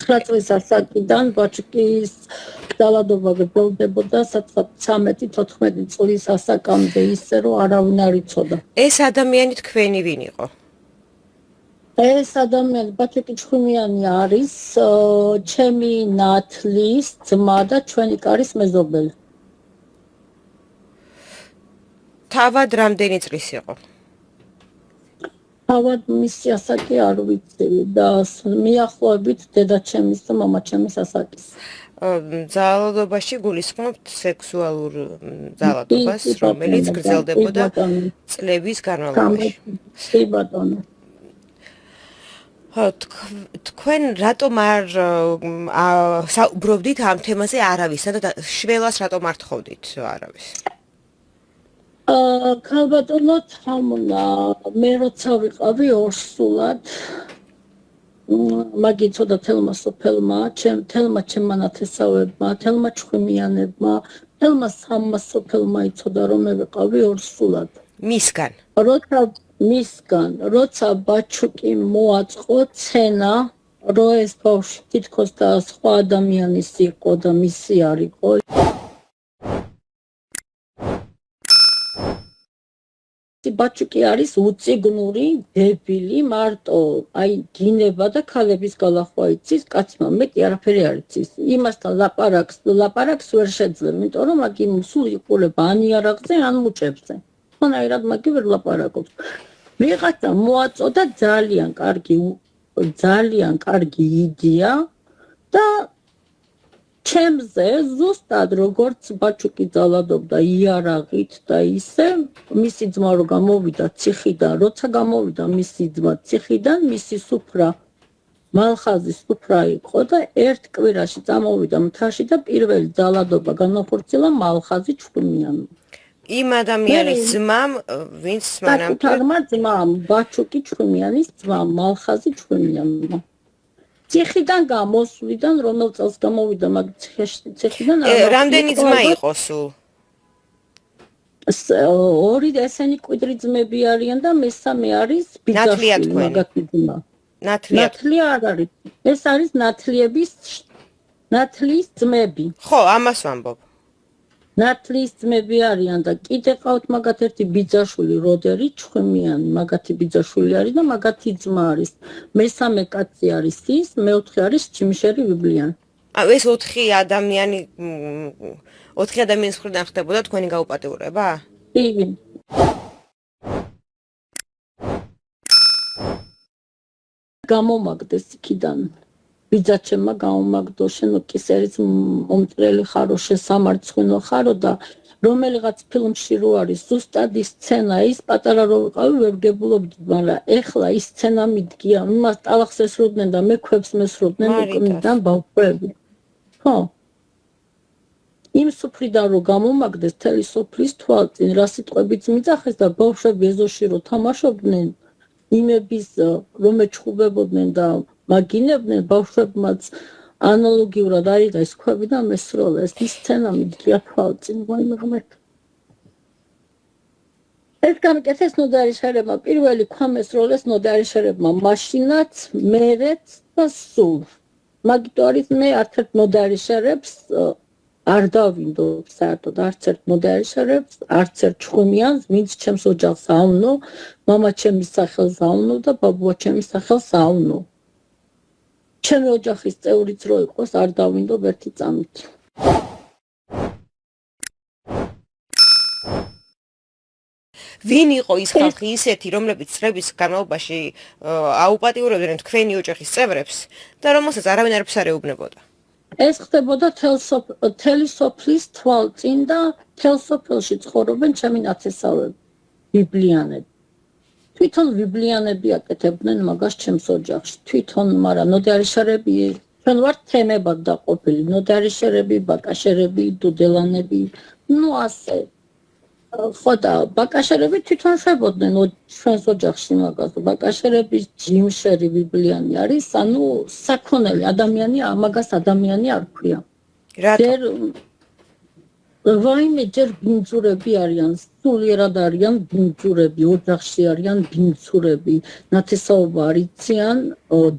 9 წლის ასაკიდან ბაჩკის ძალადობა გრძელდებოდა 13-14 წლის ასაკამდე ისე რომ არავინ არ იცოდა. ეს ადამიანი თქვენი ვინ იყო? ეს ადამიანი ბაჩკი ჩხუმიანი არის ჩემი ნათლის ძმა და ჩვენი კარის მეზობელი. თავად რამდენი წლის იყო? თავად მისი ასაკი არ ვიცი და მიახლოებით დედაჩემის და მამაჩემის ასაკის. ძალადობაში გულისხმობთ სექსუალურ ძალადობას, რომელიც გრძელდებოდა წლების განმავლობაში. კი ბატონო. თქვენ რატომ არ საუბრობდით ამ თემაზე არავისთან და შველას რატომ არ თხოვდით არავის? ქალბატონო თამუნა მე როცა ვიყავი ორსულად მაგიცოდა თელმა სოფელმა თელმა ჩემმა ნათესავებმა თელმა ჩხუმიანებმა თელმა სამმა სოფელმა იცოდა რომ მე ვიყავი ორსულად მისგან როცა ბაჩუკი მოაწყო ცენა რომ ეს ბავშვი თითქოს და სხვა ადამიანის იყო და მისი არ იყო ბაჩუკი არის უწიგნური დებილი მარტო აი გინება და ქალების გალახვა იცის კაცმა მეტი არაფერი არ იცის იმასთან ლაპარაკს ვერ შეძლებ იმიტომ რომ მაგი სულ იყურება ან იარაღზე ან მუჭებზე ხონაირად მაგი ვერ ლაპარაკობს ვიღაცა მოაწოდა ძალიან კარგი იდეა და ჩემზე ზუსტად როგორც ბაჩუკი ძალადობდა იარაღით და ისე მისი ძმა რო გამოვიდა ციხიდან როცა გამოვიდა მისი ძმა ციხიდან მისი სუფრა მალხაზის სუფრა იყო და ერთ კვირაში წამოვიდა მთაში და პირველი ძალადობა განახორციელა მალხაზი ჩხუმიანმა იმ ადამიანის ძმამ ვინც მანამდე ძმამ ბაჩუკი ჩხუმიანის ძმამ მალხაზი ჩხუმიანმა ციხიდან გამოსვლიდან რომელ წელს გამოვიდა მაგ ციხიდან რამდენი ძმა იყო სულ? ორი ესენი კვიდრი ძმები არიან და მესამე არის ბიძაშვილი მაგათი ძმა. ნათლია არ არის. ეს არის ნათლის ძმები. ხო, ამას ვამბობ. ნათლის ძმები არიან და კიდე ყავთ მაგათ ერთი ბიძაშვილი როდერი ჩხუმიანი მაგათი ბიძაშვილი არის და მაგათი ძმა არის მესამე კაცი არის ის მეოთხე არის ჩიმშერი ვიბლიანი ეს 4 ადამიანის მხრიდან ხდებოდა თქვენი გაუპატიურება? კი გამომაგდეს იქიდან ბიძაჩემმა გამომაგდო შენო კისერის მომტრელი ხარო შესამარცხინო ხარო და რომელიღაც ფილმში რო არის ზუსტად ის სცენა ის პატარა რო ვიყავი ვერ გებულობდი მაგრამ ეხლა ის სცენა მიდგია იმას ტალახს ესროდნენ და მე ქვებს მესროდნენ უკნიდან ბავშვები ხო იმ სუფრიდან რო გამომაგდეს თელი სოფლის თვალწინ რა სიტყვებიც მიძახეს და ბავშვები ეზოში რო თამაშობდნენ იმების რომ ეჩხუბებოდნენ და მაგინებდნენ ბავშვებმაც ანალოგიურად არის და ეს ქვები და მესროლა ეს სცენა მიდგია თვალწინ მოიმღმეთ ეს გამიკეთეს ნოდარიშერებმა პირველი ქვამესროლეს ნოდარიშერებმა მაშინაც მერეც და სულ მაგიტო არის მე არცერთ ნოდარიშერებს არ დავინდობ საერთოდ არცერთ ნოდარიშერებს არცერთ ჩხუმიანს ვინც ჩემს ოჯახს ავნო მამა ჩემის სახელს ავნო და ბაბუა ჩემის სახელს ავნო ჩემი ოჯახის წევრიც რო იყოს არ დავინდობ ერთი წამით ვინ იყო ის ხალხი ისეთი რომლებიც წლების განმავლობაში აუპატიურებდნენ თქვენი ოჯახის წევრებს და რომელსაც არავინ არ ფსარეუბნებოდა ეს ხდებოდა თელი სოფლის თვალწინ და თელ სოფელში ცხოვრობენ ჩემი ნათესავები ბიბლიანები თვითონ ბიბლიანები აკეთებდნენ მაგას ჩემს ოჯახში თვითონ მაგრამ ნოდარიშერები ჩვენ ვართ თემებად დაყოფილი ნოდარიშერები ბაკაშერები დუდელანები ნუ ასე ხო და ბაკაშერები თვითონ შვებოდნენ ჩვენს ოჯახში მაგას ბაკაშერების ჯიმშერი ბიბლიანი არის ანუ საქონელი ადამიანი ამაგას ადამიანი არ ქვია რატო ვაიმე ჯერ ბინძურები არიან, სულიერად არიან ბინძურები, ოჯახში არიან ბინძურები, ნათესაობა არიციან,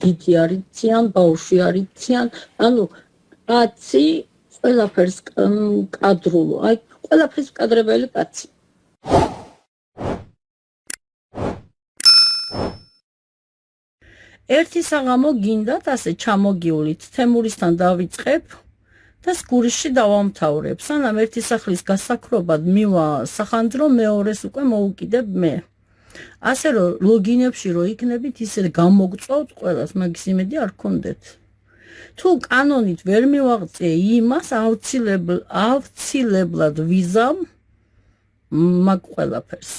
დიდი არიციან, ბავშვი არიციან, ანუ კაცი ყველაფერს კადრულო, აი ყველაფერს კადრებელი კაცი. ერთი საღამო გინდათ ასე ჩამოგიულით თემურისთან დავიწყებ და სგურისში დავამთავრებ. სანამ ერთი სახლის გასაქრობად მივა სახანძრო, მეორეს უკვე მოუკიდებ მე. ასე რომ ლოგინებში რო იქნებით, ისე გამოგწვავთ ყველას, მაგის იმედი არ გქონდეთ. თუ კანონით ვერ მივაღწიე იმას, ავცილებლად ვიზამ მაგ ყველაფერს.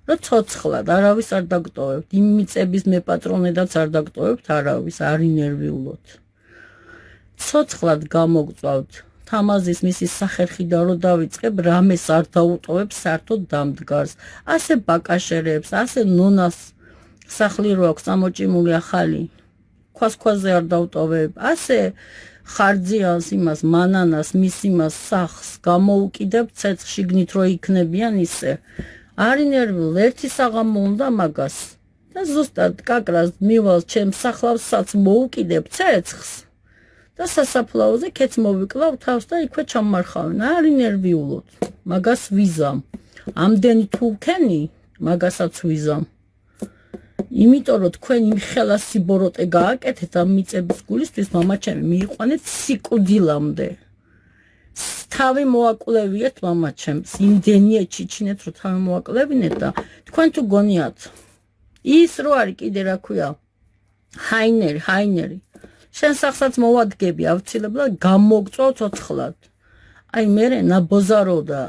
რო ცოცხლად არავის არ დაგტოვებთ, იმ მიწების მეპატრონედაც არ დაგტოვებთ არავის, არ ინერვიულოთ. ცოცხლად გამოგწვავთ თამაზის მისის სახერხიდან რო დავიწყებ, რამეს არ დაუტოვებ საერთოდ დამდგარს. ასე ბაკაშერებს, ასე ნონას სახლი რო აქვს წამოჭიმული ახალი, ქვას-ქვაზე არ დაუტოვებ, ასე ხარძიანს იმას მანანას მის იმას სახლს გამოუკიდებ ცეცხლში გნით რო იქნებიან ისე. არ ინერვიულ ერთი საღამო უნდა მაგას და ზუსტად კაკრას მივალს ჩემს სახლავსაც მოუკიდებ ცეცხლს და სასაფლაოზე ქეც მოვიკლავ თავს და იქვე ჩამარხავენ. არ ინერვიულოთ, მაგას ვიზამ. ამდენი თუ ვქენი, მაგასაც ვიზამ. იმიტომ რომ თქვენ იმ ხელა სიბოროტე გააკეთეთ ამ მიწების გულისთვის, მამაჩემი, მიიყვანეთ სიკვდილამდე. თავი მოაკვლევიეთ მამაჩემს, იმდენია ჩიჩინეთ რომ თავი მოაკლებინეთ და თქვენ თუ გონიათ ის რო არის კიდე რა ქვია ჰაინერი შენ სახსაც მოვადგები ავცილებლად გამოგწვავ ცოცხლად. აი მერე ნაბოზარო და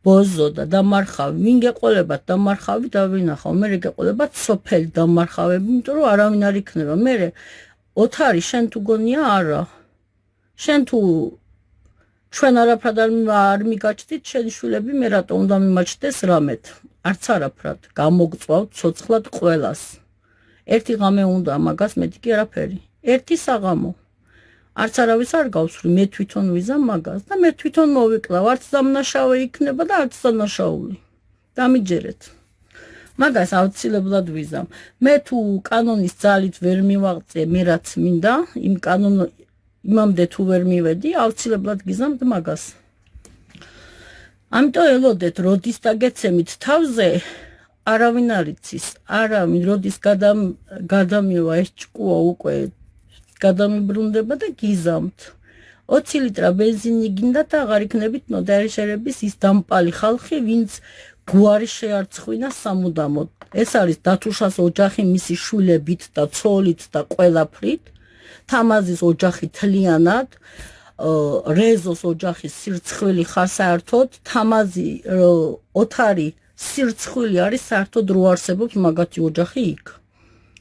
ბოზო და დამარხავი, ვინ გეყოლებათ დამარხავი დავინახავ, მერე გეყოლებათ სოფელი დამარხავები, იმიტომ რომ არავინ არ იქნება. მერე ოთარი შენ თუ გონია არა. შენ თუ ჩვენ არაფრად არ მიგაჩდით, შენი შვილები მე რატო უნდა მიმაჩნდეს რამეთ? არც არაფრად, გამოგწვავთ ცოცხლად ყველას. ერთი ღამე უნდა მაგას, მეტი კი არაფერი. ერთი საღამო. არც არავის არ გავსვრი, მე თვითონ ვიზამ მაგას და მე თვითონ მოვიკლავ, არც დამნაშავე იქნება და არც დანაშაული. დამიჯერეთ. მაგას ავცილებლად ვიზამ. მე თუ კანონის ძალით ვერ მივაღწიე, მე რაც მინდა, იმამდე თუ ვერ მივედი, ავცილებლად გიზამთ მაგას. ამიტომ ელოდეთ, როდის დაგეცემით თავზე, არავინ არ იცის, არავინ როდის გადამივა ეს ჭკუა უკვე გადამიბრუნდება და გიზამთ. 20 ლიტრა ბენზინი გინდა და აღარ იქნებით ნოდარიშერების ის დამპალი ხალხი, ვინც გვარი შეარცხვინა სამუდამოდ. ეს არის დათუშას ოჯახი მისი შვილებით და ცოლით და ყველაფრით. თამაზის ოჯახი თლიანად, რეზოს ოჯახის სირცხვილი ხარ საერთოდ, თამაზი ოთარი სირცხვილი არის საერთოდ რო არსებობს მაგათი ოჯახი იქ.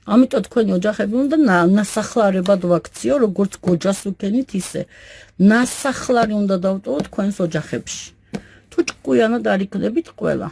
ამიტომ თქვენი ოჯახები უნდა ნასახლარებად ვაქციო, როგორც გოჯას უქენით ისე. ნასახლარი უნდა დავტოვოთ თქვენს ოჯახებში. თუ ჭკვიანად არ იქნებით ყველა.